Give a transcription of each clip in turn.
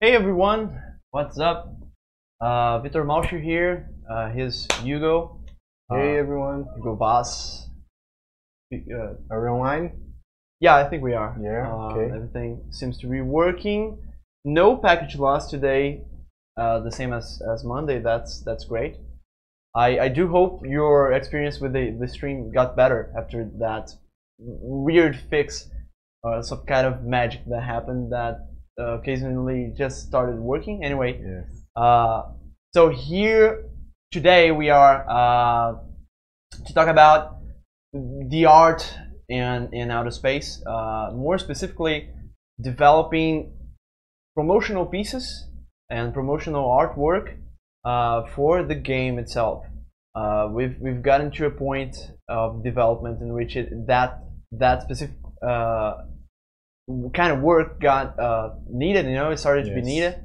Hey everyone, what's up? Vitor Malcher here. Here's Hugo. Hey everyone, Hugo Vaz. are we online? Yeah, I think we are. Yeah, okay. Everything seems to be working. No package loss today. The same as Monday. That's great. I do hope your experience with the stream got better after that weird fix, some kind of magic that happened that occasionally just started working. Anyway, Yes. so here today we are to talk about the art in outer space, more specifically developing promotional pieces and promotional artwork for the game itself. We've gotten to a point of development in which that specific kind of work got needed. It started to be needed,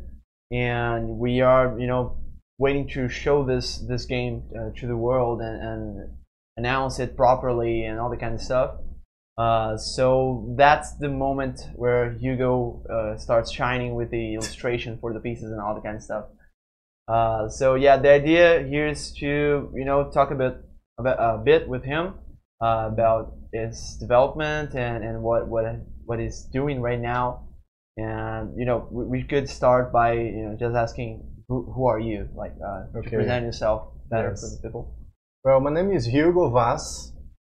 and we are waiting to show this game to the world and announce it properly and all the kind of stuff. So that's the moment where Hugo starts shining with the illustration for the pieces and all the kind of stuff. So yeah, the idea here is to talk a bit with him about his development and what he's doing right now. And we could start by just asking who are you, like to present yourself better for the people. Well, my name is Hugo Vaz.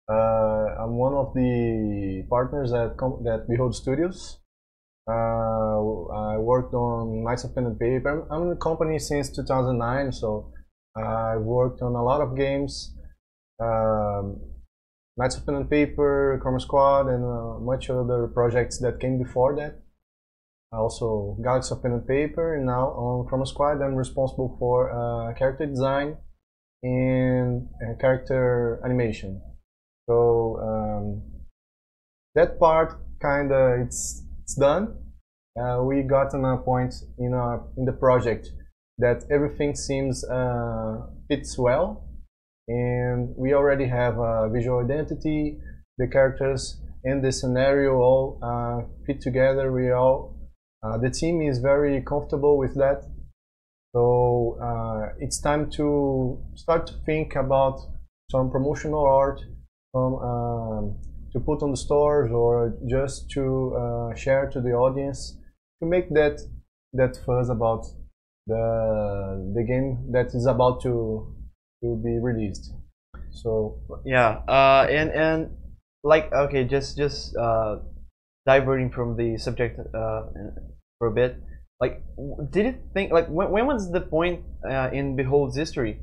I'm one of the partners at Behold Studios. I worked on Knights of Pen and Paper. I'm in the company since 2009, so I worked on a lot of games. Knights of Pen and Paper, Chroma Squad, and much other projects that came before that. Also Galaxy of Pen and Paper, and now on Chroma Squad I'm responsible for character design and character animation. So that part kinda it's done. We got to a point in the project that everything seems fits well, and we already have a visual identity, the characters and the scenario all fit together. The team is very comfortable with that. So it's time to start to think about some promotional art to put on the stores or just to share to the audience, to make that fuzz about the game that is about to be released. So yeah, and like, okay, just diverting from the subject for a bit. Like, did you think, like, when was the point in Behold's history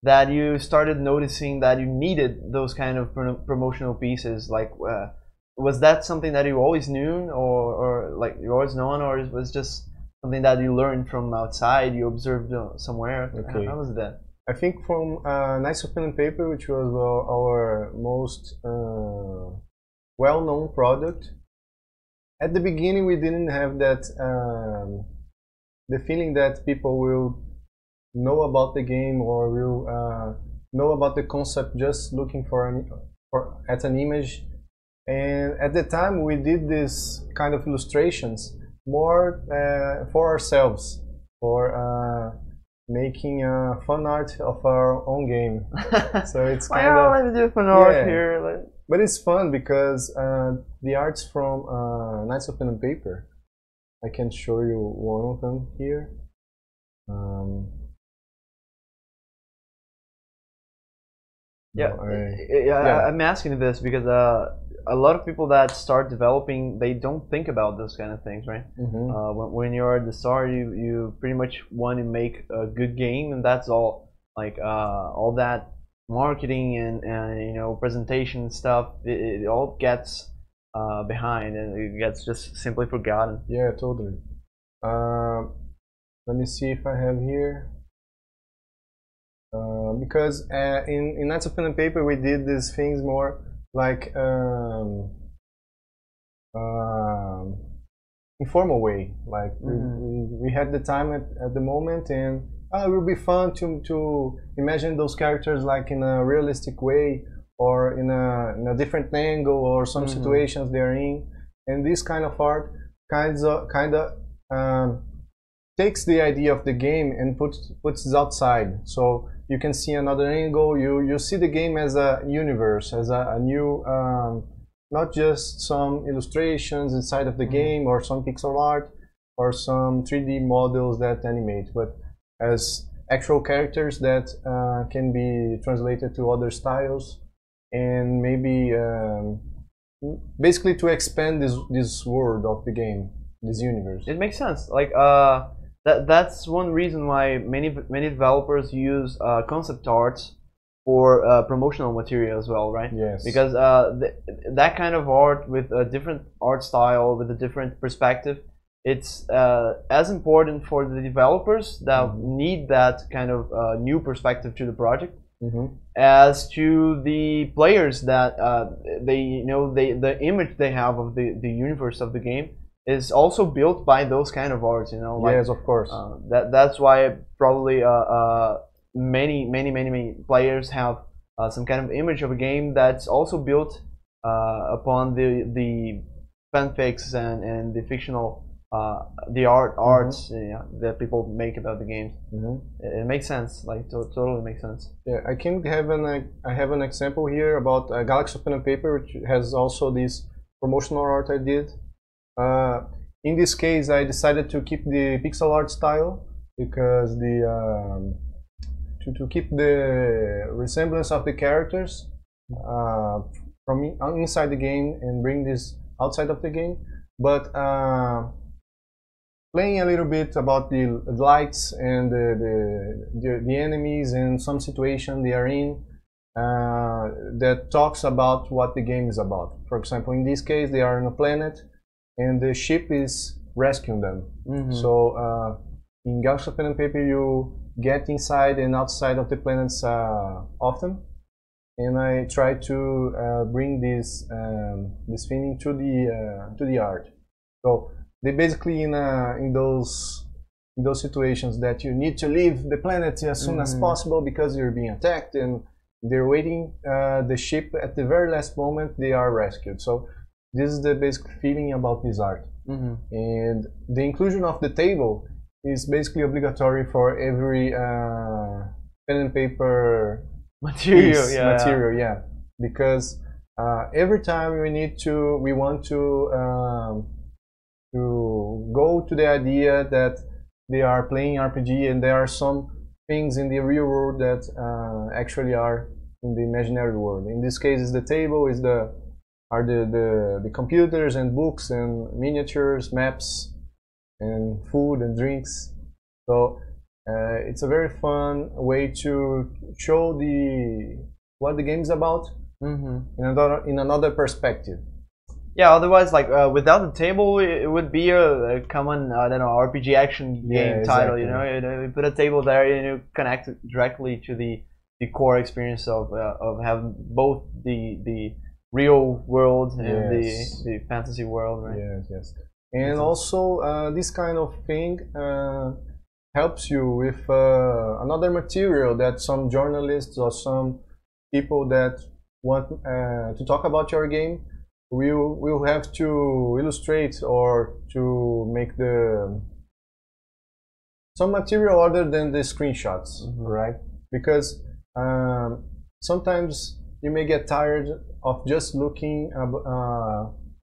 that you started noticing that you needed those kind of promotional pieces? Like, was that something that you always knew, or like you always known, or it was just something that you learned from outside, you observed somewhere? Okay. How was that? I think from Knights of Pen and Paper, which was our most well-known product. At the beginning, we didn't have that the feeling that people will know about the game or will know about the concept just looking at an image. And at the time, we did this kind of illustrations more for ourselves, for making fun art of our own game. So it's kind of, let's do fun art here. But it's fun because the arts from Knights of Pen and Paper, I can show you one of them here. I'm asking this because a lot of people that start developing, they don't think about those kind of things, right? When you're at the start, you pretty much want to make a good game, and that's all. Like all that marketing and presentation stuff, it all gets behind, and it gets just simply forgotten. Yeah, totally. Let me see if I have here. Because in Knights of Pen and Paper, we did these things more like informal way. Like we had the time at the moment, and it will be fun to imagine those characters like in a realistic way, or in a different angle, or some situations they're in. And this kind of art kind of takes the idea of the game and puts it outside. So you can see another angle. You see the game as a universe, as a new, not just some illustrations inside of the game or some pixel art or some 3D models that animate, but as actual characters that can be translated to other styles, and maybe basically to expand this world of the game, this universe. It makes sense. Like that's one reason why many developers use concept arts for promotional material as well, right? Yes. Because that kind of art with a different art style, with a different perspective, it's as important for the developers that need that kind of new perspective to the project, as to the players that the image they have of the universe of the game is also built by those kind of arts, like, yes, of course. That's why probably many players have some kind of image of a game that's also built upon the fanfics and the fictional the arts that people make about the games. It makes sense, like totally makes sense. Yeah, I have an example here about Galaxy of Pen and Paper, which has also this promotional art I did. In this case, I decided to keep the pixel art style because to keep the resemblance of the characters from inside the game and bring this outside of the game, but playing a little bit about the lights and the enemies and some situation they are in that talks about what the game is about. For example, in this case, they are on a planet and the ship is rescuing them. So in Galaxy of Pen and Paper, you get inside and outside of the planets often, and I try to bring this feeling to the art. So they basically in those situations that you need to leave the planet as soon as possible because you're being attacked and they're waiting the ship at the very last moment they are rescued. So this is the basic feeling about this art. And the inclusion of the table is basically obligatory for every pen and paper material, yeah, because every time we want to go to the idea that they are playing RPG and there are some things in the real world that actually are in the imaginary world. In this case, is the table, are the computers and books and miniatures, maps, and food and drinks. So it's a very fun way to show what the game is about in another perspective. Yeah, otherwise, like without the table, it would be a common, I don't know, RPG action game title. You put a table there, and you connect it directly to the core experience of having both the real world and the fantasy world, right? Yes. And also, this kind of thing helps you with another material that some journalists or some people that want to talk about your game will have to illustrate or to make some material other than the screenshots, right? Because sometimes you may get tired of just looking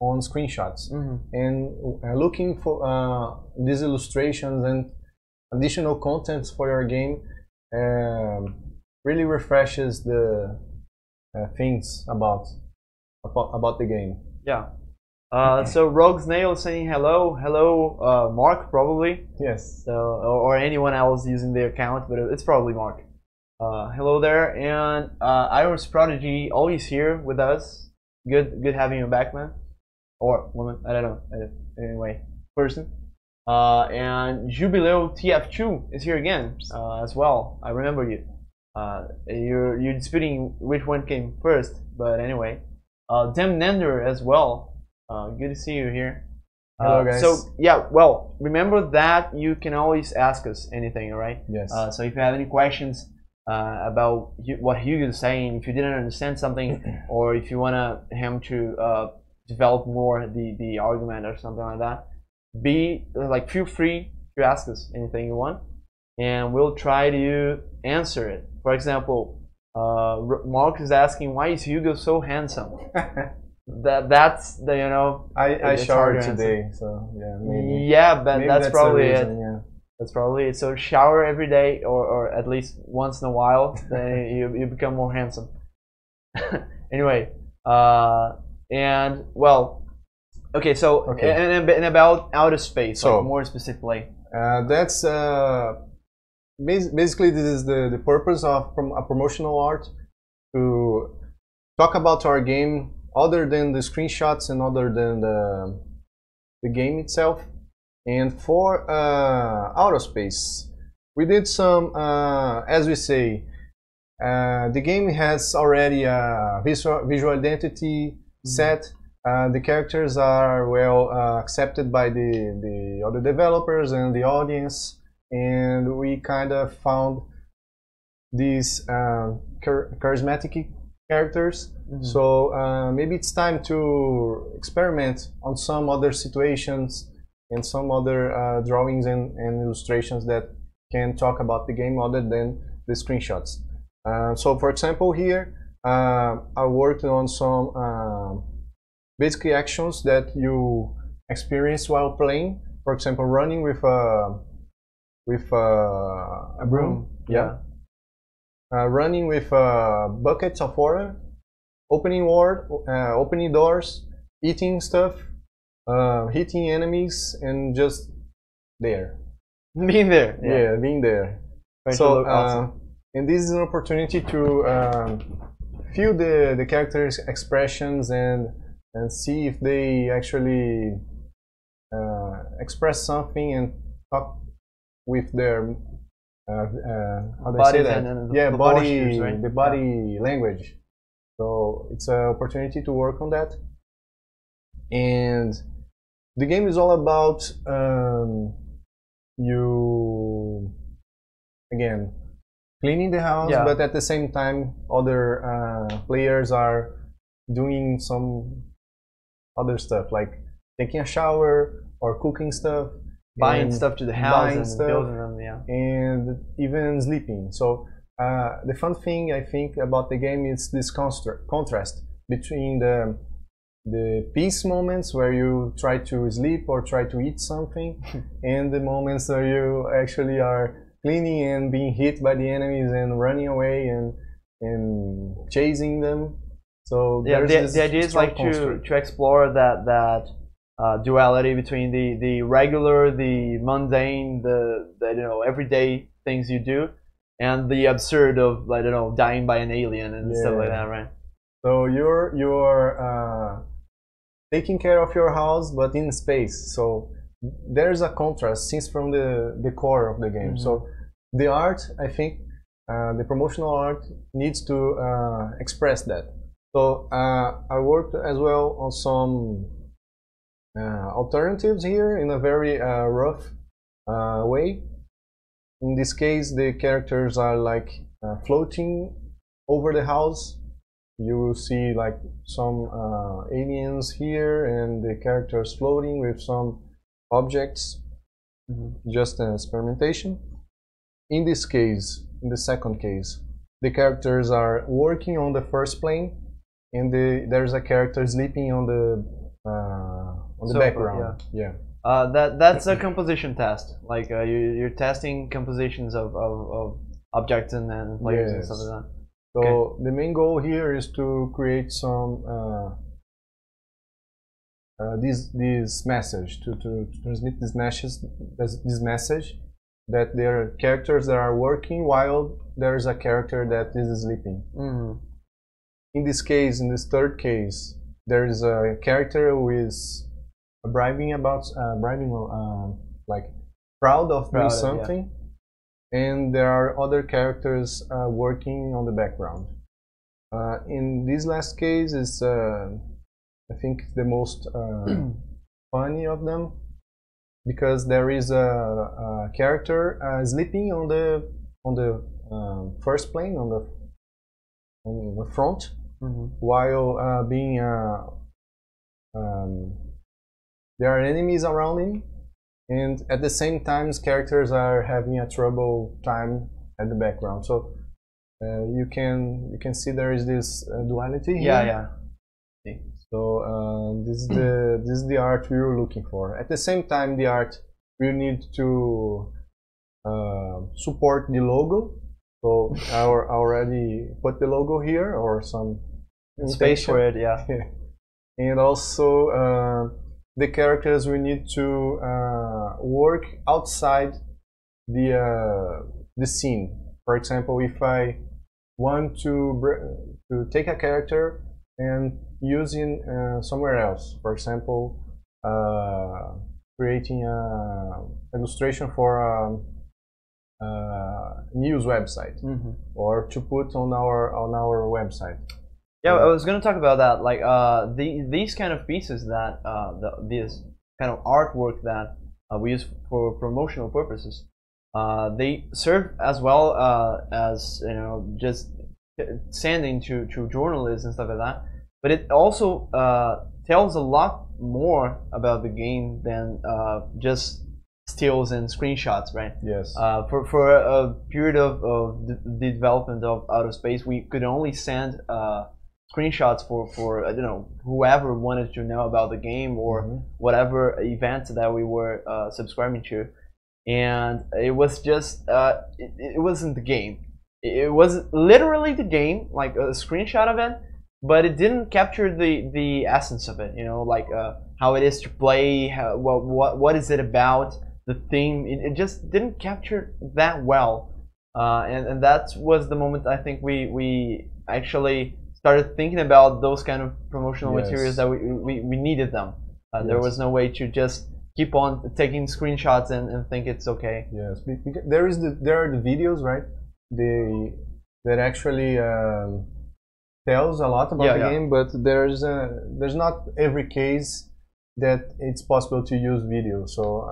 on screenshots and looking for these illustrations and additional contents for your game really refreshes the things about the game. Yeah. So Rogue Snail saying hello, Mark probably. Yes. So or anyone else using the account, but it's probably Mark. Hello there, and Iris Prodigy always here with us. Good having you back, man, or woman. I don't know. Anyway, person. And Jubileo TF2 is here again as well. I remember you. You're disputing which one came first, but anyway. Demnender as well. Good to see you here. Hello, guys. So yeah, well, remember that you can always ask us anything, all right? Yes. So if you have any questions about what Hugo is saying, if you didn't understand something, or if you want him to develop more the argument or something like that, feel free ask us anything you want, and we'll try to answer it. For example, Mark is asking, why is Hugo so handsome? That's the, you know, I showered today, so yeah, maybe. Yeah, but maybe that's probably reason, it. Yeah. That's probably it. So shower every day, or at least once in a while, then you become more handsome. Anyway, and well, okay. So and about outer space, so, like more specifically. That's basically this is the purpose of a promotional art, to talk about our game other than the screenshots and other than the game itself. And for outer space, we did some, as we say, the game has already a visual identity set. The characters are well accepted by the other developers and the audience, and we kind of found these charismatic characters. So maybe it's time to experiment on some other situations and some other drawings and illustrations that can talk about the game other than the screenshots. So for example here, I worked on some basically actions that you experience while playing. For example, running with a broom. Yeah. Running with buckets of water, opening doors, eating stuff, hitting enemies, and just there. Being there. Yeah, being there. So, awesome. And this is an opportunity to feel the characters' expressions and see if they actually express something and talk with their how they say that? Yeah, body, right? The body language. So it's an opportunity to work on that. And the game is all about you again cleaning the house, but at the same time other players are doing some other stuff like taking a shower or cooking stuff, buying stuff to the house, and building them, and even sleeping. So the fun thing I think about the game is this contrast between the peace moments where you try to sleep or try to eat something and the moments where you actually are cleaning and being hit by the enemies and running away and chasing them. So yeah, the idea is like to explore that duality between the regular, the mundane, the you know, everyday things you do, and the absurd of, I don't know, dying by an alien and stuff like that, right? So you're taking care of your house, but in space. So there's a contrast since from the core of the game. So the art, I think, the promotional art needs to express that. So I worked as well on some alternatives here in a very rough way. In this case, the characters are like floating over the house. You will see like some aliens here and the characters floating with some objects, just an experimentation. In this case, in the second case, the characters are working on the first plane, and there's a character sleeping on the background. Yeah. That's a composition test. Like you're testing compositions of objects and players and stuff like that. So the main goal here is to create some this message, to transmit this message that there are characters that are working while there is a character that is sleeping. In this case, in this third case, there is a character who is bribing, like proud of doing something. And there are other characters working on the background. In this last case, is I think the most funny of them, because there is a character sleeping on the first plane, on the front, while being there are enemies around him, and at the same time characters are having a trouble time at the background. So you can see there is this duality here. Yeah. So this is the art we were looking for. At the same time, the art will need to support the logo. So I already put the logo here, or some space for it, yeah. And also the characters will need to work outside the scene. For example, if I want to take a character and use it somewhere else, for example, creating an illustration for news website, or to put on our website. Yeah, I was going to talk about that. Like these kind of pieces that this kind of artwork that we use for promotional purposes, they serve as well as just sending to journalists and stuff like that. But it also tells a lot more about the game than just stills and screenshots, right? Yes. For a period of the development of Outer Space, we could only send screenshots for I don't know, whoever wanted to know about the game or whatever event that we were subscribing to, and it was just it wasn't the game. It was literally the game, like a screenshot of it, but it didn't capture the essence of it. Like how it is to play, what is it about, the theme. It just didn't capture that well, and that was the moment I think we actually started thinking about those kind of promotional materials, that we needed them. There was no way to just keep on taking screenshots and think it's okay. Yes, there are the videos, right? That actually tells a lot about the game, but there's not every case that it's possible to use video. So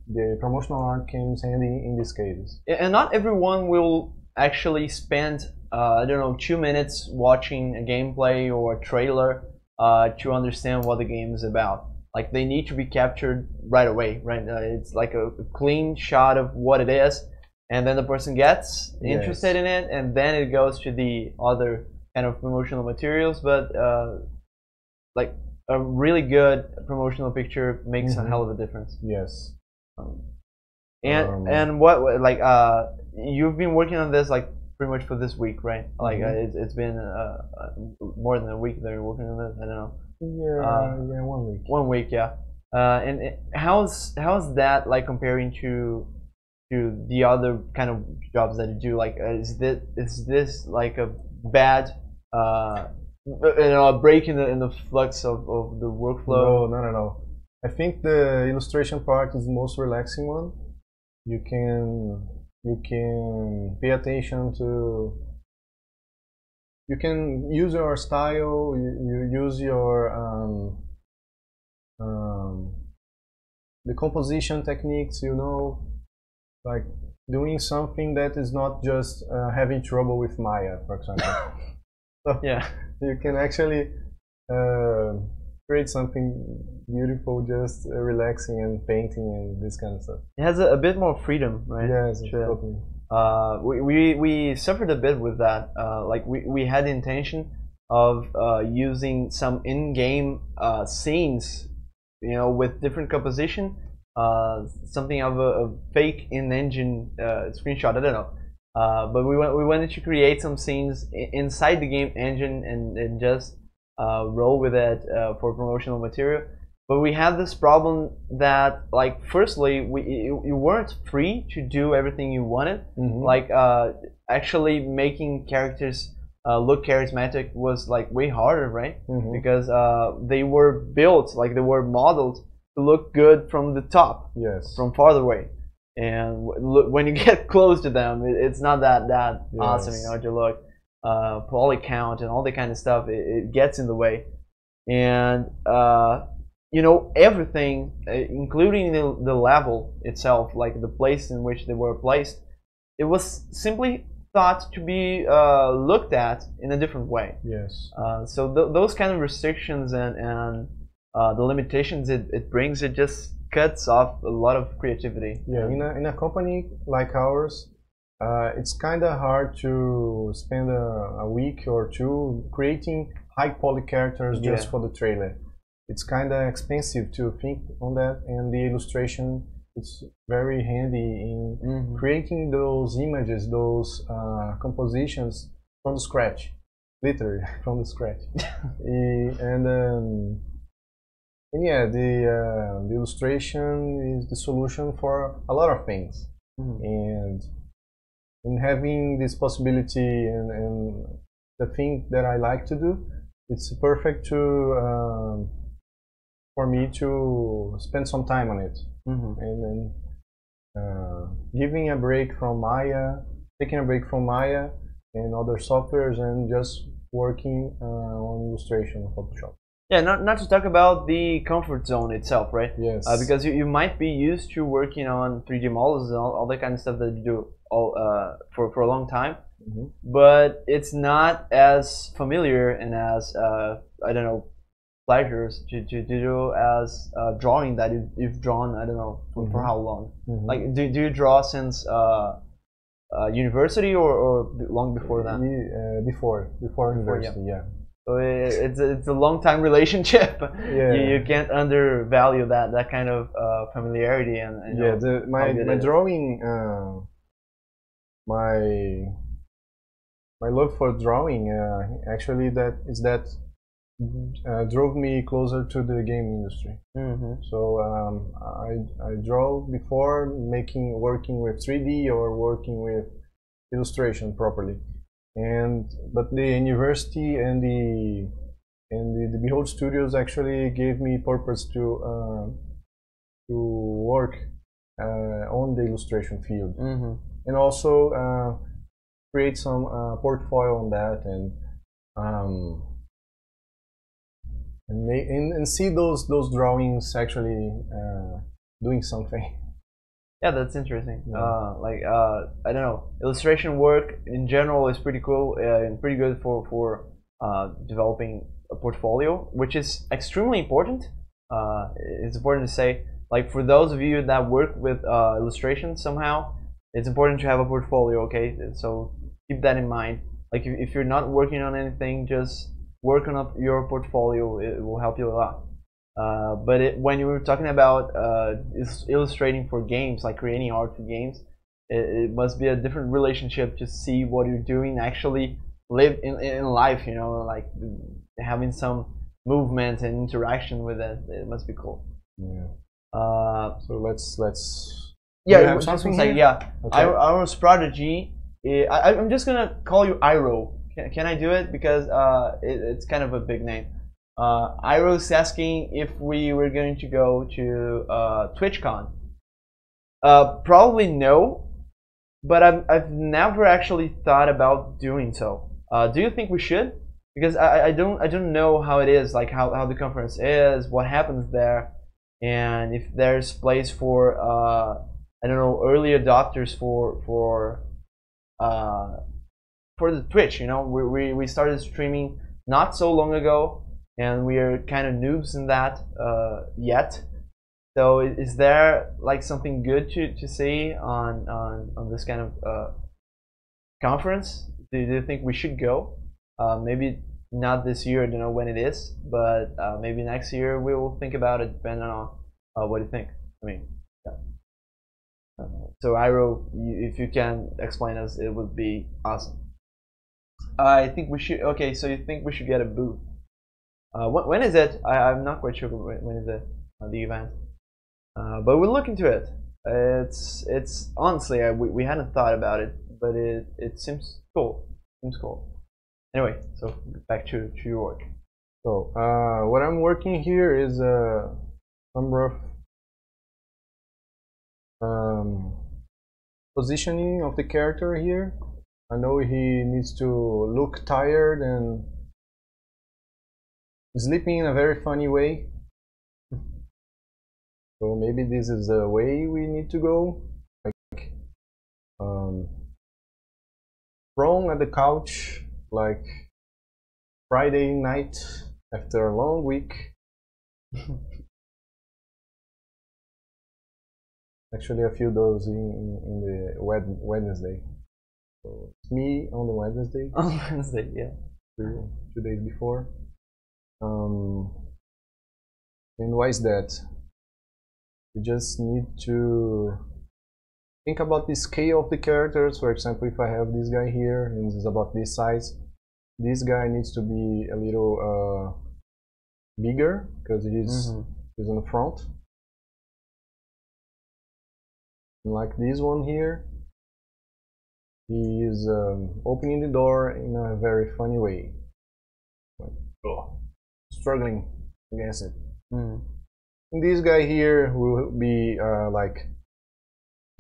the promotional art comes handy in these cases. And not everyone will actually spend I don't know, 2 minutes watching a gameplay or a trailer to understand what the game is about. Like, they need to be captured right away, right? It's like a clean shot of what it is, and then the person gets interested in it, and then it goes to the other kind of promotional materials. But like a really good promotional picture makes a hell of a difference. Yes. And what like you've been working on this like pretty much for this week, right? Like it's been more than a week that you're working on this. I don't know. Yeah, 1 week. 1 week, yeah. And how's that like comparing to the other kind of jobs that you do? Like, is this like a bad a break in the flux of the workflow? No, not at all. I think the illustration part is the most relaxing one. You can pay attention to. You can use your style. You use your the composition techniques. Like doing something that is not just having trouble with Maya, for example. So yeah, you can actually create something beautiful, just relaxing and painting and this kind of stuff. It has a bit more freedom, right? Yes, totally. We suffered a bit with that. Like we had the intention of using some in-game scenes, with different composition, something of a fake in-engine screenshot. I don't know. But we wanted to create some scenes inside the game engine and just roll with it for promotional material. But we had this problem that, like, firstly, you weren't free to do everything you wanted. Like, actually making characters look charismatic was like way harder, right? Because they were built, like they were modeled to look good from the top, from farther away. And when you get close to them, it's not that awesome, to look. Poly count and all that kind of stuff, it gets in the way. And everything, including the level itself, like the place in which they were placed, it was simply thought to be looked at in a different way. So those kind of restrictions and the limitations it brings, it just cuts off a lot of creativity. Yeah, in a company like ours, it's kind of hard to spend a week or two creating high quality characters just for the trailer. It's kind of expensive to think on that, and the illustration is very handy in creating those images, those compositions from the scratch, literally from the scratch. and yeah, the illustration is the solution for a lot of things, and in having this possibility and the thing that I like to do, it's perfect to for me to spend some time on it, and then giving a break from Maya, taking a break from Maya and other softwares, and just working on illustration in Photoshop. Yeah, not to talk about the comfort zone itself, right? Yes. Because you might be used to working on 3D models and all that kind of stuff that you do for a long time, but it's not as familiar and as I don't know, pleasures to do as drawing that you've drawn, I don't know, for how long. Like, do you draw since university or long before that? Before university, yeah. So it's a long time relationship. You can't undervalue that kind of familiarity and yeah. My drawing, my love for drawing actually that drove me closer to the game industry. So I draw before working with 3D or working with illustration properly. But the university and the Behold Studios actually gave me purpose to work on the illustration field, and also create some portfolio on that, and see those drawings actually doing something. Yeah, that's interesting. I don't know, illustration work in general is pretty cool and pretty good for developing a portfolio, which is extremely important. It's important to say, like, for those of you that work with illustration somehow, it's important to have a portfolio. Okay, so keep that in mind. Like, if you're not working on anything, just work on your portfolio. It will help you a lot. But when you were talking about illustrating for games, like creating art for games, it must be a different relationship to see what you're doing actually live in life, you know, like having some movement and interaction with it. It must be cool. Yeah. So let's yeah, something like, yeah. Okay. Iro's prodigy. I'm just gonna call you Iro. Can I do it, because it's kind of a big name. Iro's asking if we were going to go to TwitchCon. Probably no, but I've never actually thought about doing so. Do you think we should? Because I don't know how it is, like how the conference is, what happens there, and if there's place for I don't know, early adopters for the Twitch. You know, we started streaming not so long ago, and we are kind of noobs in that yet. So is there like something good to say on this kind of conference? Do you think we should go? Maybe not this year, I don't know when it is, but maybe next year we will think about it, depending on what you think. I mean, yeah. So Iro, if you can explain us, it would be awesome. I think we should. Okay, so you think we should get a booth? When is it? I'm not quite sure when is it, the event. But we'll look into it. It's honestly, we hadn't thought about it, but it seems cool. Anyway, so back to your work. So what I'm working here is a number of positioning of the character here. I know he needs to look tired and sleeping in a very funny way. So maybe this is the way we need to go. Like prone at the couch, like Friday night after a long week. Actually, I feel those in the Wednesday. So it's me on the Wednesday. On Wednesday, yeah. 2 days before. And why is that? You just need to think about the scale of the characters. For example, if I have this guy here and this is about this size, this guy needs to be a little bigger because he's in the front. And like this one here, he is opening the door in a very funny way. Like, struggling against it. And this guy here will be like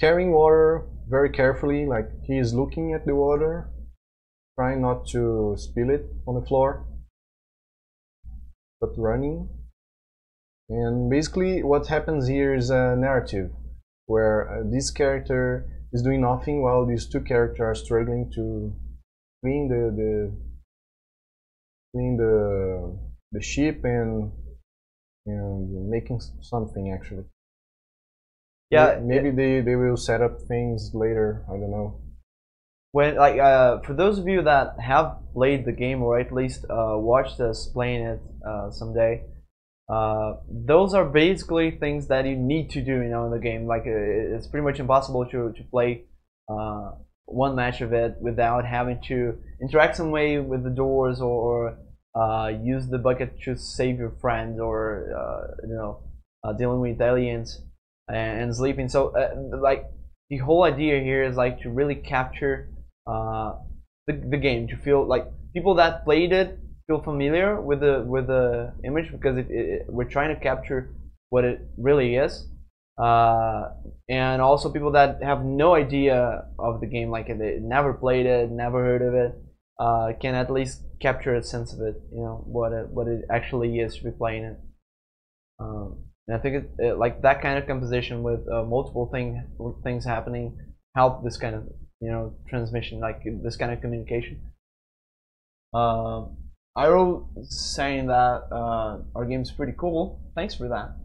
carrying water very carefully, like he is looking at the water, trying not to spill it on the floor, but running. And basically what happens here is a narrative where this character is doing nothing while these two characters are struggling to clean the ship and making something actually. Yeah, maybe they will set up things later. I don't know. When for those of you that have played the game or at least watched us playing it someday, those are basically things that you need to do, in the game. Like it's pretty much impossible to play one match of it without having to interact some way with the doors or use the bucket to save your friends or dealing with aliens and sleeping. So like the whole idea here is like to really capture the game, to feel like people that played it feel familiar with the image, because we're trying to capture what it really is, and also people that have no idea of the game, like they never played it, never heard of it, can at least capture a sense of it, what it actually is to be playing it. And I think it like that kind of composition with multiple things happening help this kind of transmission, like this kind of communication. I wrote saying that our game's pretty cool. Thanks for that.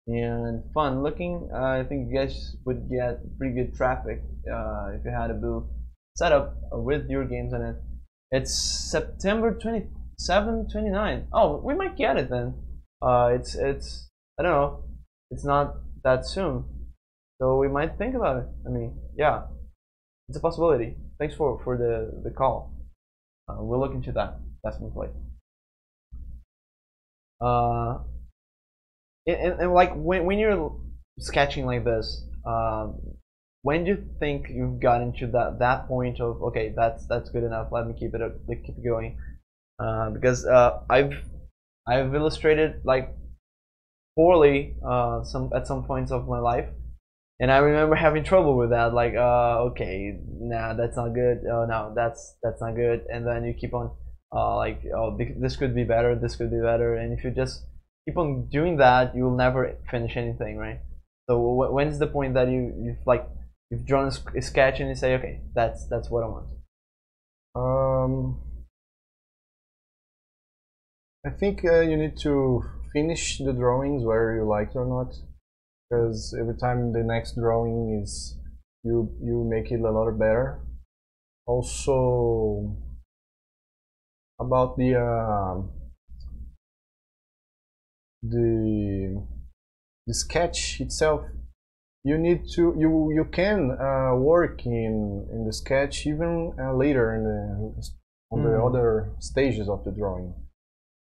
And fun looking. I think you guys would get pretty good traffic if you had a booth set up with your games in it. It's September 27, 29. Oh, we might get it then. It's I don't know. It's not that soon, so we might think about it. I mean, yeah, it's a possibility. Thanks for the call. We'll look into that definitely. And like when you're sketching like this, when do you think you've gotten to that point of, okay, that's good enough, let me keep it going? Because I've illustrated like poorly at some points of my life, and I remember having trouble with that, like okay, nah, that's not good, oh no, that's not good, and then you keep on like, oh, this could be better, and if you just keep on doing that, you will never finish anything, right? So when's the point that you've drawn a sketch and you say, okay, that's what I want? I think you need to finish the drawings whether you like it or not, because every time the next drawing is you make it a lot better. Also about the sketch itself, you need to you can work in the sketch even later on the other stages of the drawing,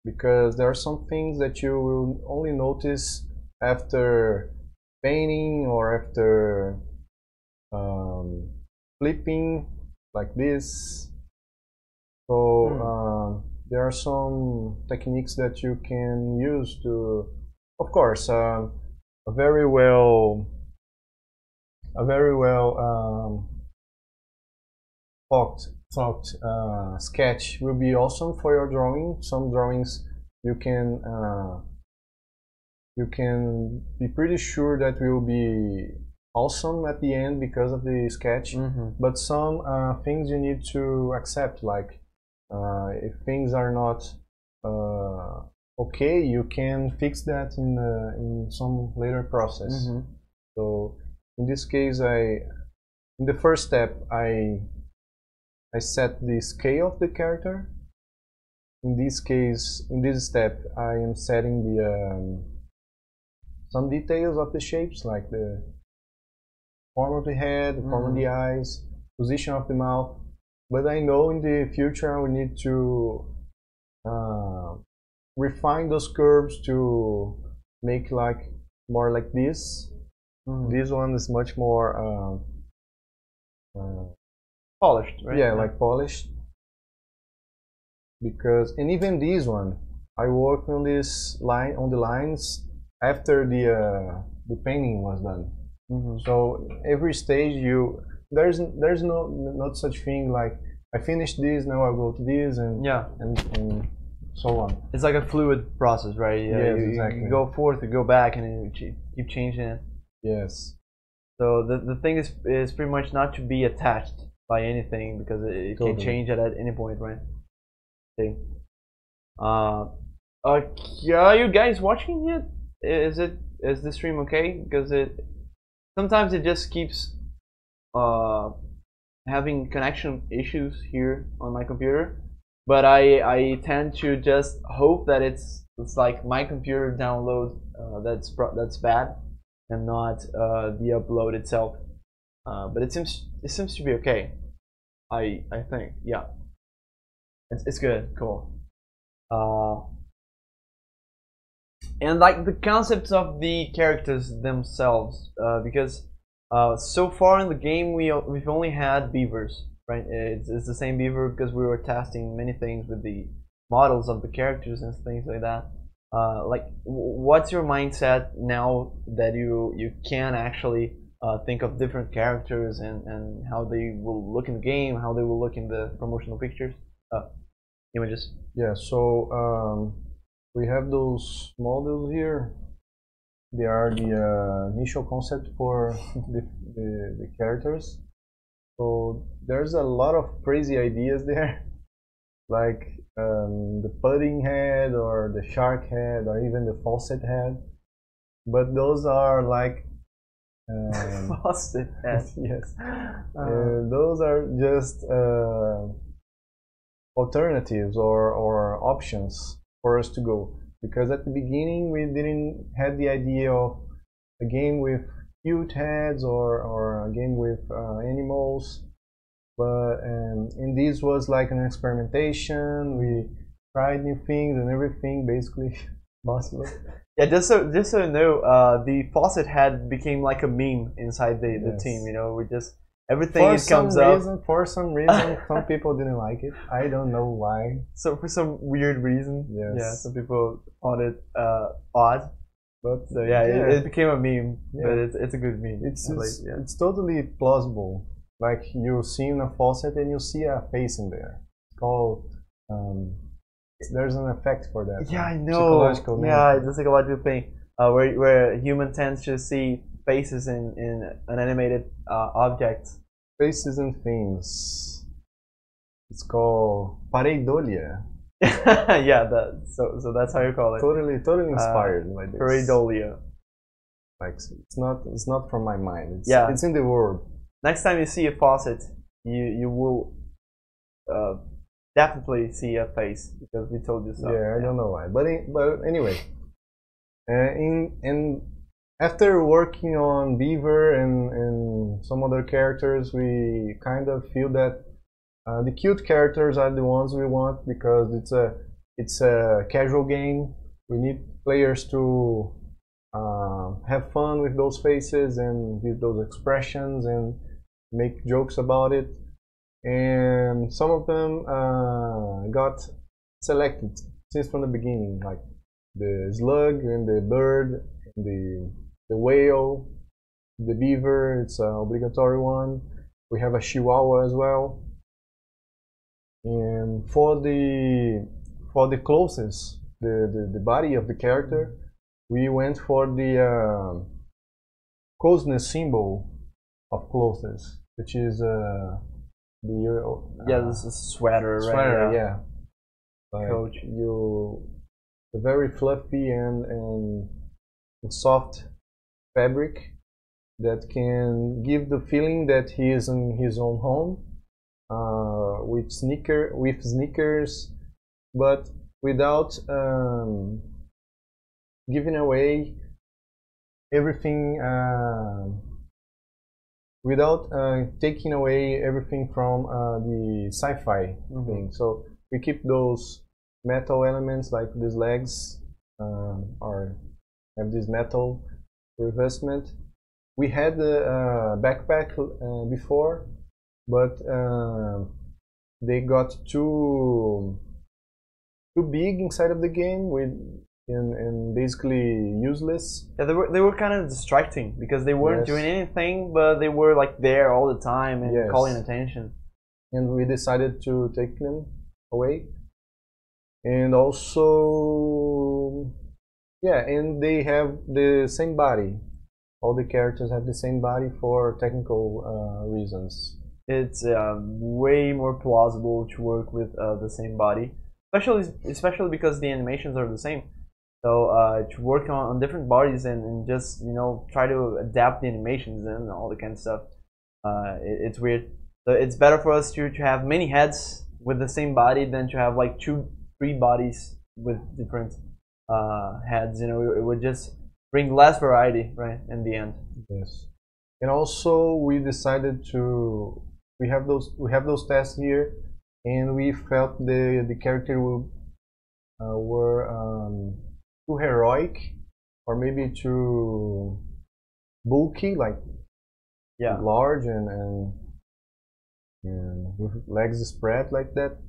because there are some things that you will only notice after painting or after flipping like this. So there are some techniques that you can use to, of course, a very well thought sketch will be awesome for your drawing. Some drawings you can be pretty sure that will be awesome at the end because of the sketch. But some things you need to accept, like if things are not okay, you can fix that in some later process. So in this case, in the first step, I set the scale of the character. In this case, in this step, I am setting the some details of the shapes, like the form of the head, the form of the eyes, position of the mouth. But I know in the future I will need to refine those curves to make like more like this. This one is much more polished, right? Yeah, like polished. Because, and even this one, I worked on this line, on the lines after the painting was done. So every stage there's not such thing like I finished this, now I go to this, and and so on. It's like a fluid process, right? Yes, exactly. You go forth, you go back, and you keep changing it. Yes. So the thing is pretty much not to be attached by anything, because it can change it at any point, right? Okay. Are you guys watching yet? Is the stream okay? Because sometimes it just keeps having connection issues here on my computer, but I tend to just hope that it's like my computer download that's bad, and not the upload itself. But it seems to be okay. I think, yeah. It's good, cool. And like the concepts of the characters themselves, because so far in the game we've only had beavers, right? It's the same beaver because we were testing many things with the models of the characters and things like that. Like, what's your mindset now that you can actually think of different characters and how they will look in the game, how they will look in the promotional pictures, images? Yeah, so we have those models here. They are the initial concept for the characters. So there's a lot of crazy ideas there, like the pudding head, or the shark head, or even the faucet head. But those are like faucet head. Yes. Those are just alternatives or options for us to go, because at the beginning we didn't have the idea of a game with cute heads or a game with animals, but and this was like an experimentation. We tried new things and everything basically possible. Yeah, just so you know, the faucet head became like a meme inside the team. You know, we just everything for it comes up. For some reason, some people didn't like it. I don't know why. So for some weird reason, yes. Yeah, some people found it odd. But so yeah, it became a meme. Yeah. But it's a good meme. It's totally plausible. Like you see in a faucet and you see a face in there. It's called. There's an effect for that. Yeah, I know. Yeah, it's a psychological thing where human tends to see faces in an animated object. Faces and things. It's called pareidolia. Yeah, so that's how you call it. Totally inspired by this. Pareidolia. Like it's not from my mind. It's in the world. Next time you see a faucet, you will definitely see a face, because we told you so. Yeah, I don't know why, but anyway, after working on Beaver and some other characters, we kind of feel that the cute characters are the ones we want, because it's a casual game. We need players to have fun with those faces and with those expressions and make jokes about it. And some of them got selected since from the beginning, like the slug and the bird, and the whale, the beaver. It's an obligatory one. We have a chihuahua as well. And for the closest, the body of the character, we went for the closeness symbol of closeness, which is this is sweater, right? Sweater, yeah. Like coach, a very fluffy and soft fabric that can give the feeling that he is in his own home, with sneakers, but without giving away everything, without taking away everything from the sci-fi thing. So we keep those metal elements, like these legs or have this metal revestment. We had the backpack before, but they got too big inside of the game and basically useless. Yeah, they were kind of distracting because they weren't doing anything, but they were like there all the time and calling attention. And we decided to take them away. And also, and they have the same body. All the characters have the same body for technical reasons. It's way more plausible to work with the same body, especially because the animations are the same. So to work on different bodies and just try to adapt the animations and all the kind of stuff, it's weird. So it's better for us to have many heads with the same body than to have like 2-3 bodies with different heads. It would just bring less variety, right? In the end. Yes. And also we decided to we have those tests here, and we felt the character were too heroic or maybe too bulky, like large and with legs spread like that.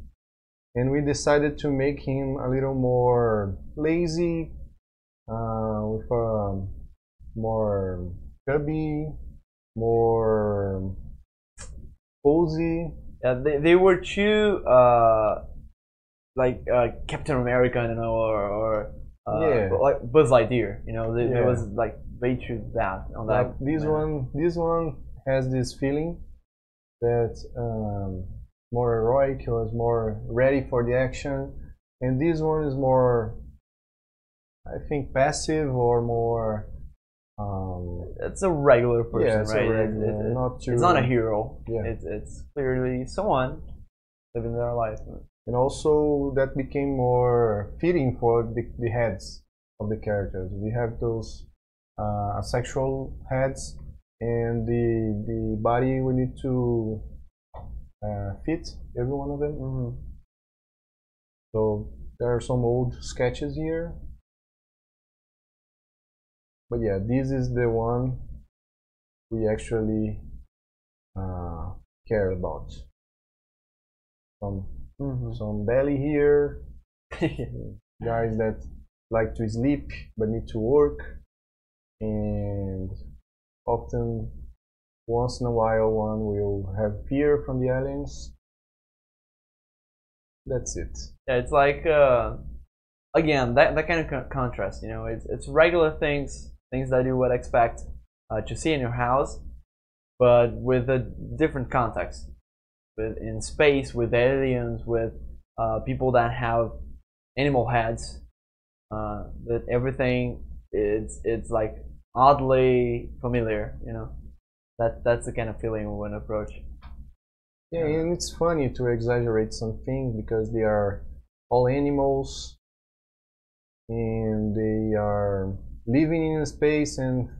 And we decided to make him a little more lazy, with a more chubby, more posy. Yeah, they were too like Captain America, or like Buzz Lightyear. There was like way too that on that. Like this one has this feeling that more heroic, was more ready for the action, and this one is more, I think, passive or more. It's a regular person, right? It's not a hero. Yeah. It's clearly someone living their life. And also that became more fitting for the heads of the characters. We have those asexual heads, and the body we need to fit every one of them. So there are some old sketches here, but yeah, this is the one we actually care about. Some belly here, guys that like to sleep but need to work, and often once in a while one will have fear from the aliens. That's it. Yeah, it's like again that kind of contrast. It's regular things that you would expect to see in your house, but with a different context. In space, with aliens, with people that have animal heads, that everything it's like oddly familiar. That's the kind of feeling we want to approach. Yeah, and it's funny to exaggerate some things because they are all animals, and they are living in space and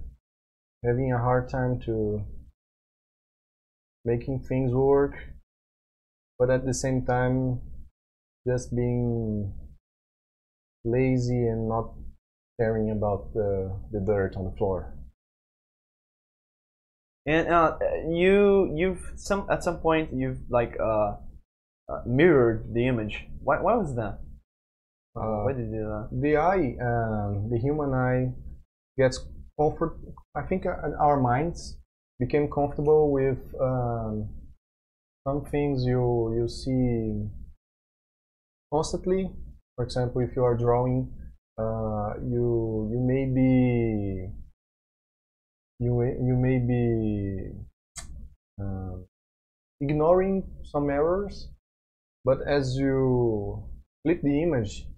having a hard time to making things work, but at the same time just being lazy and not caring about the dirt on the floor. And you've at some point you've like mirrored the image. Why was that? Why did you do that? The eye, the human eye, gets comfort. I think our minds became comfortable with some things you see constantly. For example, if you are drawing, you may be ignoring some errors, but as you flip the image,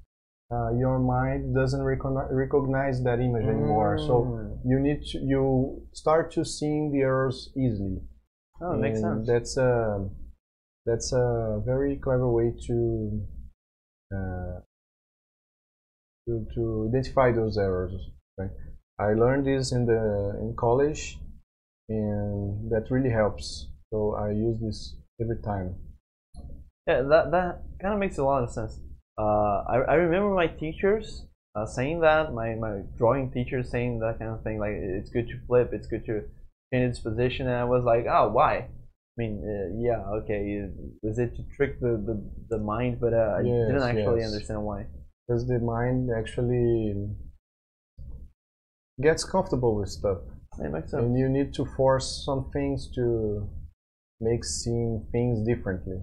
your mind doesn't recognize that image anymore. So you start to seeing the errors easily. Oh, it makes sense. That's a very clever way to identify those errors. Right? I learned this in college, and that really helps. So I use this every time. Yeah, that kind of makes a lot of sense. I remember my teachers saying that, my drawing teachers saying that kind of thing, like it's good to flip, it's good to change its position, and I was like, oh, why? I mean, yeah, okay, is it to trick the mind? But I didn't actually understand why. Because the mind actually gets comfortable with stuff. It makes sense. And you need to force some things to make seeing things differently.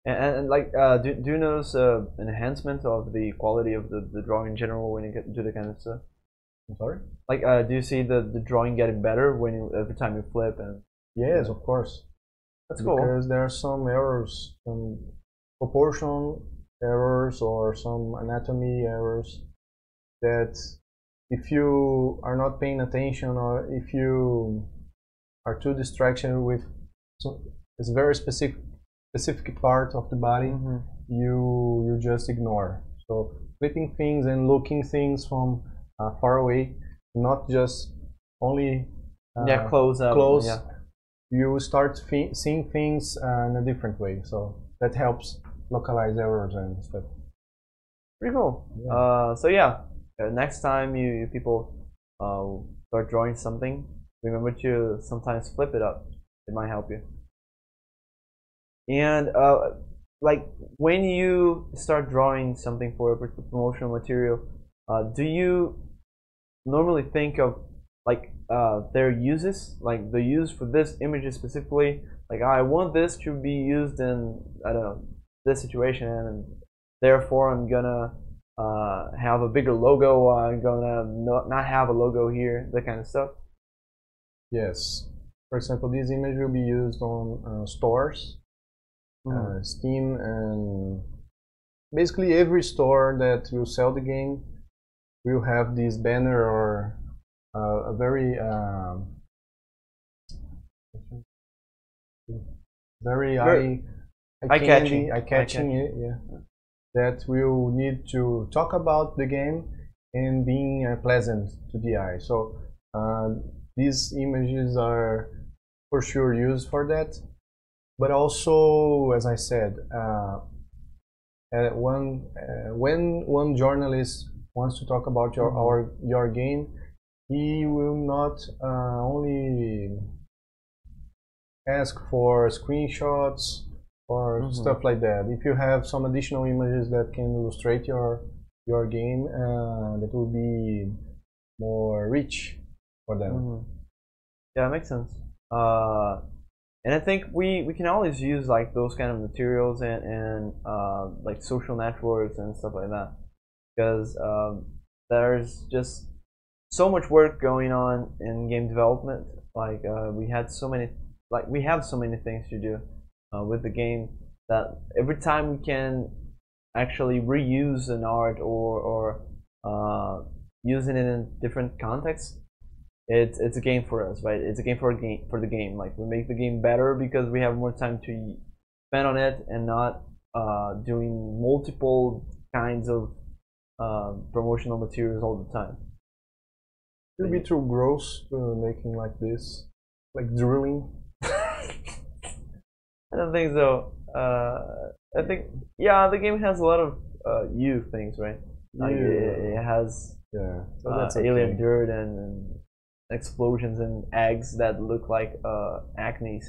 And like, do you notice enhancement of the quality of the drawing in general when you get to the kind of stuff? I'm sorry? Like, do you see the drawing getting better when every time you flip? And yes, of course. That's cool. Because there are some errors, some proportional errors or some anatomy errors that if you are not paying attention, or if you are too distracted with it's very specific part of the body, you just ignore. So flipping things and looking things from far away, not just only close up. Yeah. You start seeing things in a different way. So that helps localize errors and stuff. Pretty cool. Yeah. So yeah, next time you people start drawing something, remember to sometimes flip it up. It might help you. And like when you start drawing something for a promotional material, do you normally think of like their uses, like the use for this image specifically? Like, I want this to be used in, I don't know, this situation, and therefore I'm gonna have a bigger logo. I'm gonna not have a logo here, that kind of stuff. Yes. For example, this image will be used on stores. Steam, and basically every store that will sell the game will have this banner or a very eye-catching, yeah, that will need to talk about the game and being pleasant to the eye. So these images are for sure used for that. But also, as I said, when one journalist wants to talk about your game, he will not only ask for screenshots or stuff like that. If you have some additional images that can illustrate your game, that will be more rich for them. Yeah, that makes sense. And I think we can always use like those kind of materials and like social networks and stuff like that, because there's just so much work going on in game development. Like we have so many things to do with the game, that every time we can actually reuse an art or using it in different contexts, it's a game for us, right? It's a game for the game. Like, we make the game better because we have more time to spend on it and not doing multiple kinds of promotional materials all the time. It would be too gross making like this, like drilling. I don't think so. I think, yeah, the game has a lot of you things, right? Like it has alien dirt and explosions and eggs that look like acnes.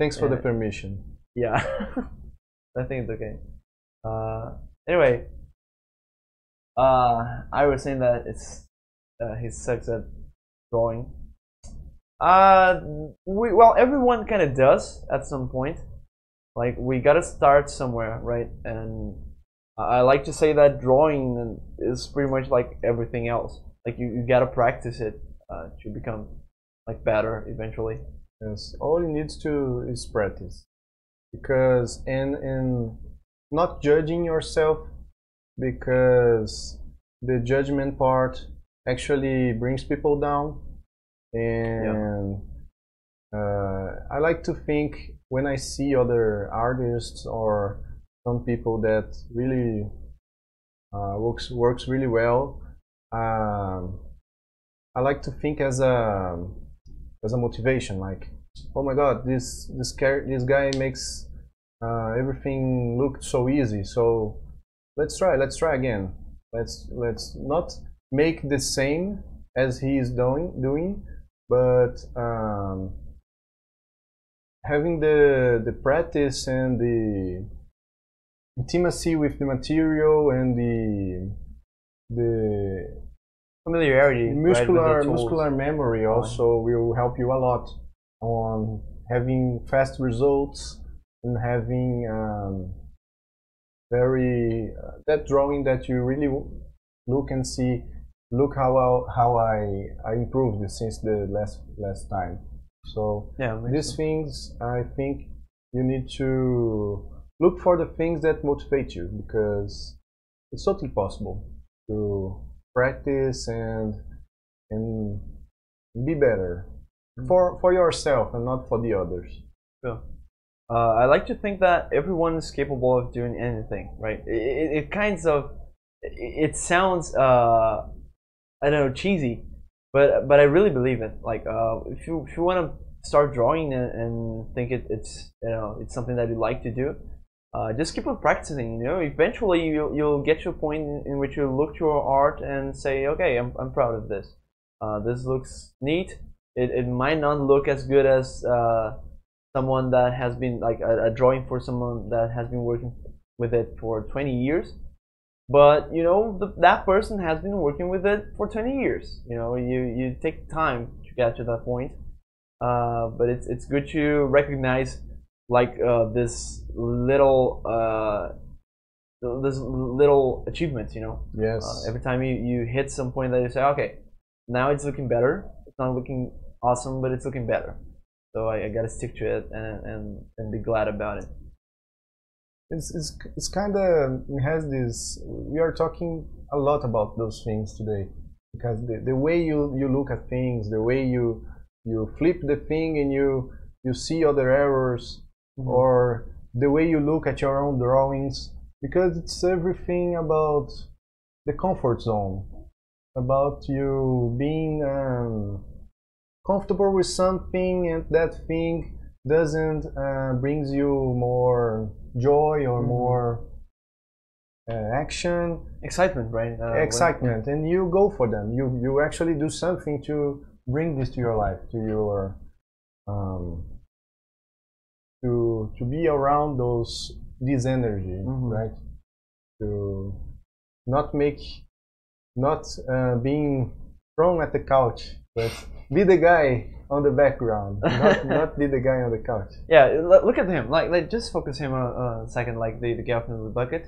Thanks for the permission. Yeah. I think it's okay. Anyway, I was saying that he sucks at drawing. Well, everyone kind of does at some point. Like, we gotta start somewhere, right? And I like to say that drawing is pretty much like everything else. Like, you gotta practice it to become like better eventually. Yes, all you need to is practice, because and not judging yourself because the judgment part actually brings people down, and I like to think when I see other artists or some people that really works really well. I like to think as a motivation, like, oh my God, this guy makes everything look so easy. So let's try again. Let's not make the same as he is doing, but having the practice and the intimacy with the material and the familiarity, muscular memory also will help you a lot on having fast results and having very that drawing that you really look and see, look how I improved since the last time. So yeah, these things, I think you need to look for the things that motivate you, because it's totally possible to practice and be better for yourself and not for the others. Sure. I like to think that everyone is capable of doing anything, right? It kind of, it sounds I don't know, cheesy, but I really believe it. Like if you want to start drawing and think it's it's something that you like to do, just keep on practicing. Eventually you'll get to a point in which you look to your art and say, okay, I'm proud of this. This looks neat. It might not look as good as someone that has been, like a drawing for someone that has been working with it for 20 years. But that person has been working with it for 20 years. You take time to get to that point. But it's good to recognize like this little achievements. Yes. Every time you hit some point that you say, okay, now it's looking better. It's not looking awesome, but it's looking better. So I gotta stick to it and be glad about it. It's kind of, it has this, we are talking a lot about those things today, because the way you look at things, the way you flip the thing and you see other errors, or the way you look at your own drawings, because it's everything about the comfort zone, about you being comfortable with something, and that thing doesn't brings you more joy or more action, excitement, right? Excitement, and you go for them. You actually do something to bring this to your life, to your to be around this energy, right? To not being thrown at the couch, but be the guy on the background, not be the guy on the couch. Yeah, look at him. Like just focus him on a second. Like the guy from the bucket.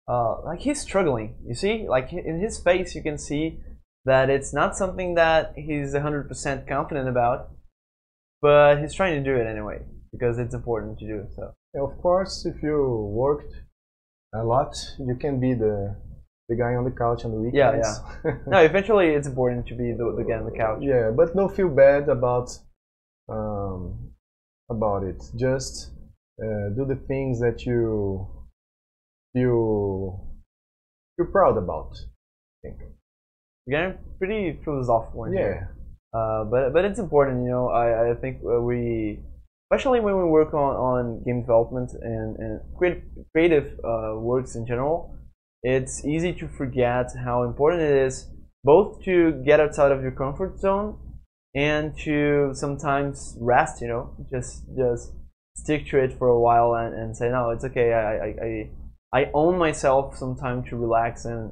Like he's struggling. You see, like in his face, you can see that it's not something that he's 100% confident about, but he's trying to do it anyway because it's important to do. So of course, if you worked a lot, you can be the guy on the couch on the weekends. Yeah. No, eventually it's important to be the guy on the couch. Yeah, but don't feel bad about it. Just do the things that you're proud about, I think. You're getting pretty philosophical. Yeah. But it's important, I think we, especially when we work on game development and creative works in general, it's easy to forget how important it is both to get outside of your comfort zone and to sometimes rest, just stick to it for a while and say, no, it's okay, I own myself some time to relax and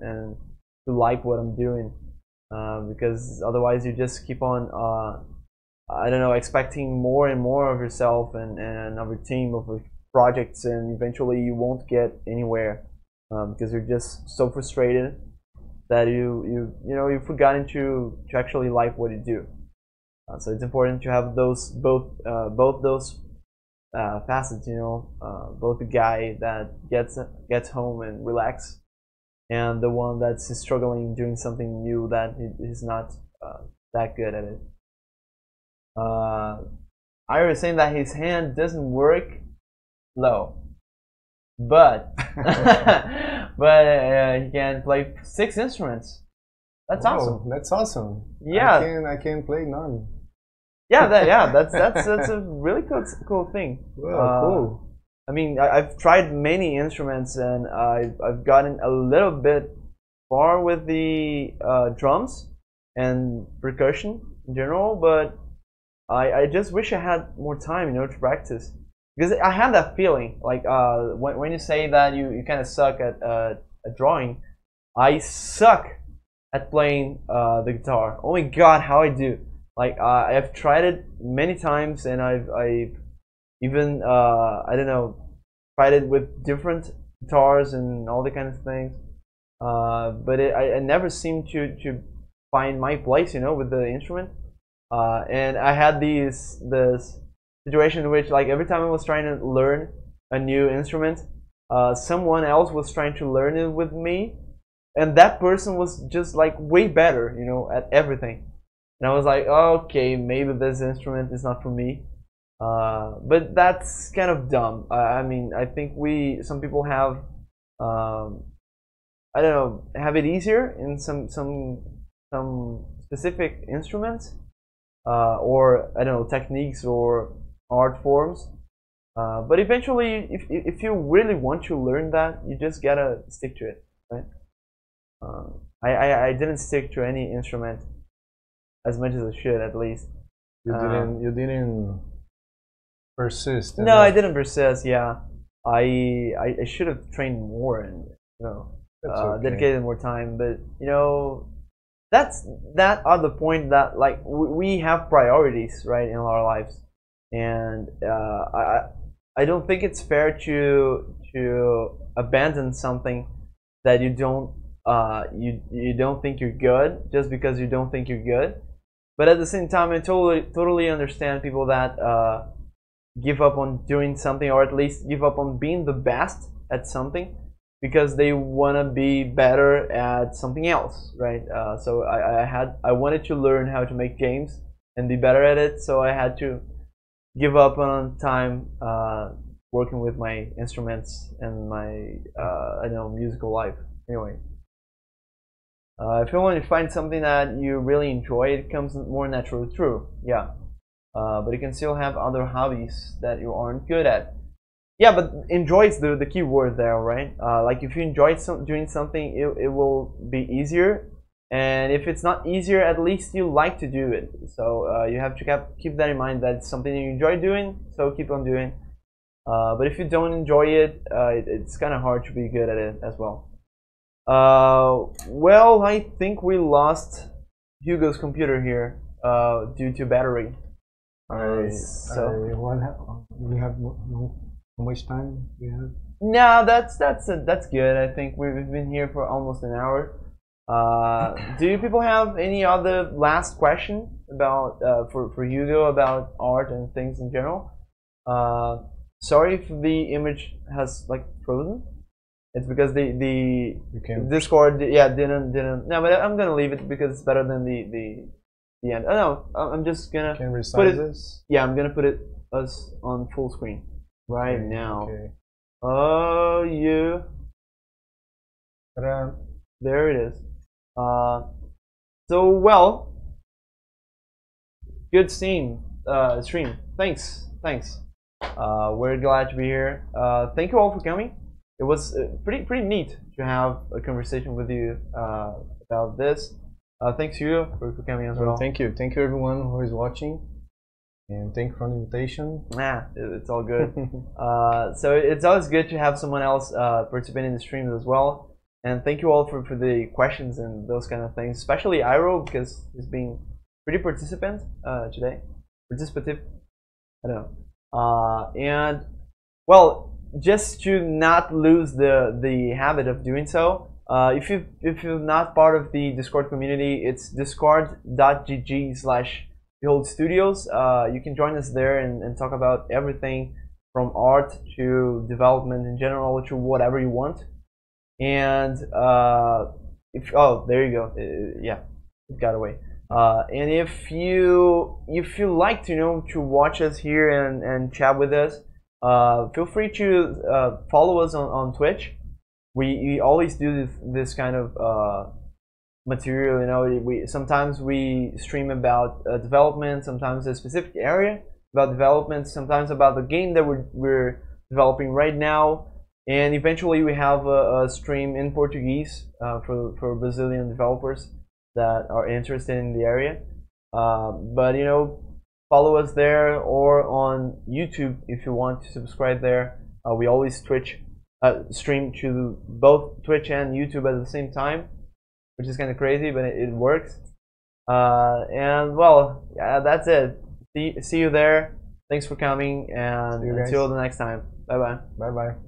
to like what I'm doing, because otherwise you just keep on I don't know, expecting more and more of yourself and of your team, of your projects, and eventually you won't get anywhere. Because you're just so frustrated that you've forgotten to actually like what you do. So it's important to have both those facets. Both the guy that gets home and relax, and the one that's struggling doing something new that is not that good at it. Ira is saying that his hand doesn't work low, but he can play 6 instruments. That's awesome. That's awesome. Yeah, I can play none. Yeah, that's a really cool thing. Cool. I mean, I've tried many instruments and I've gotten a little bit far with the drums and percussion in general, but I just wish I had more time, you know, to practice. Because I have that feeling, like when you say that you kind of suck at drawing, I suck at playing the guitar. Oh my God, how I do! Like I've tried it many times, and I've even I don't know, tried it with different guitars and all the kind of things. But I never seem to find my place, you know, with the instrument. And I had this situation in which, like, every time I was trying to learn a new instrument, someone else was trying to learn it with me, and that person was just like way better, you know, at everything. And I was like, okay, maybe this instrument is not for me. But that's kind of dumb. I mean, I think some people have, I don't know, have it easier in some specific instruments, or I don't know, techniques or art forms. But eventually, if you really want to learn that, you just gotta stick to it, right? I didn't stick to any instrument as much as I should, at least. You didn't persist. No, I didn't persist. Yeah, I should have trained more and, you know, dedicated more time. But, you know, that's that other point, that like we have priorities, right, in our lives, and I don't think it's fair to abandon something that you don't think you're good just because you don't think you're good. But at the same time, I totally understand people that give up on doing something, or at least give up on being the best at something, because they want to be better at something else, right? So I wanted to learn how to make games and be better at it, so I had to give up on time working with my instruments and my I don't know, musical life. Anyway, if you want to find something that you really enjoy, it comes more naturally through. Yeah, but you can still have other hobbies that you aren't good at. Yeah, but enjoy is the key word there, right? Like, if you enjoy doing something, it will be easier. And if it's not easier, at least you like to do it. So you have to keep that in mind, that it's something you enjoy doing, so keep on doing. But if you don't enjoy it, it's kind of hard to be good at it as well. Well, I think we lost Hugo's computer here due to battery. We have how much time we have? No, that's good. I think we've been here for almost an hour. Do you people have any other last question about for Hugo about art and things in general? Sorry if the image has like frozen. It's because the Discord didn't. No, but I'm gonna leave it because it's better than the end. Oh no, I'm just gonna put it. This? Yeah, I'm gonna put us on full screen right now. Okay. Oh, you. There it is. So, well, good stream. Thanks. We're glad to be here. Thank you all for coming. It was pretty neat to have a conversation with you about this. Thanks you for coming as well. Thank you everyone who is watching, and thank you for the invitation. It's all good. So it's always good to have someone else participating in the streams as well. And thank you all for the questions and those kind of things, especially Iro, because he's being pretty participant today. Participative, I don't know. And well, just to not lose the habit of doing so, if you're not part of the Discord community, it's discord.gg/beholdstudios. You can join us there and talk about everything from art to development in general, to whatever you want. And if there you go, yeah, it got away. And if you like to to watch us here and chat with us, feel free to follow us on Twitch. We always do this kind of material. We sometimes we stream about development, sometimes a specific area about development, sometimes about the game that we're developing right now, and eventually we have a stream in Portuguese for Brazilian developers that are interested in the area. But follow us there or on YouTube if you want to subscribe there. We always stream to both Twitch and YouTube at the same time, which is kind of crazy, but it works. And well, yeah, that's it. See you there. Thanks for coming, and until the next time. Bye bye. Bye bye.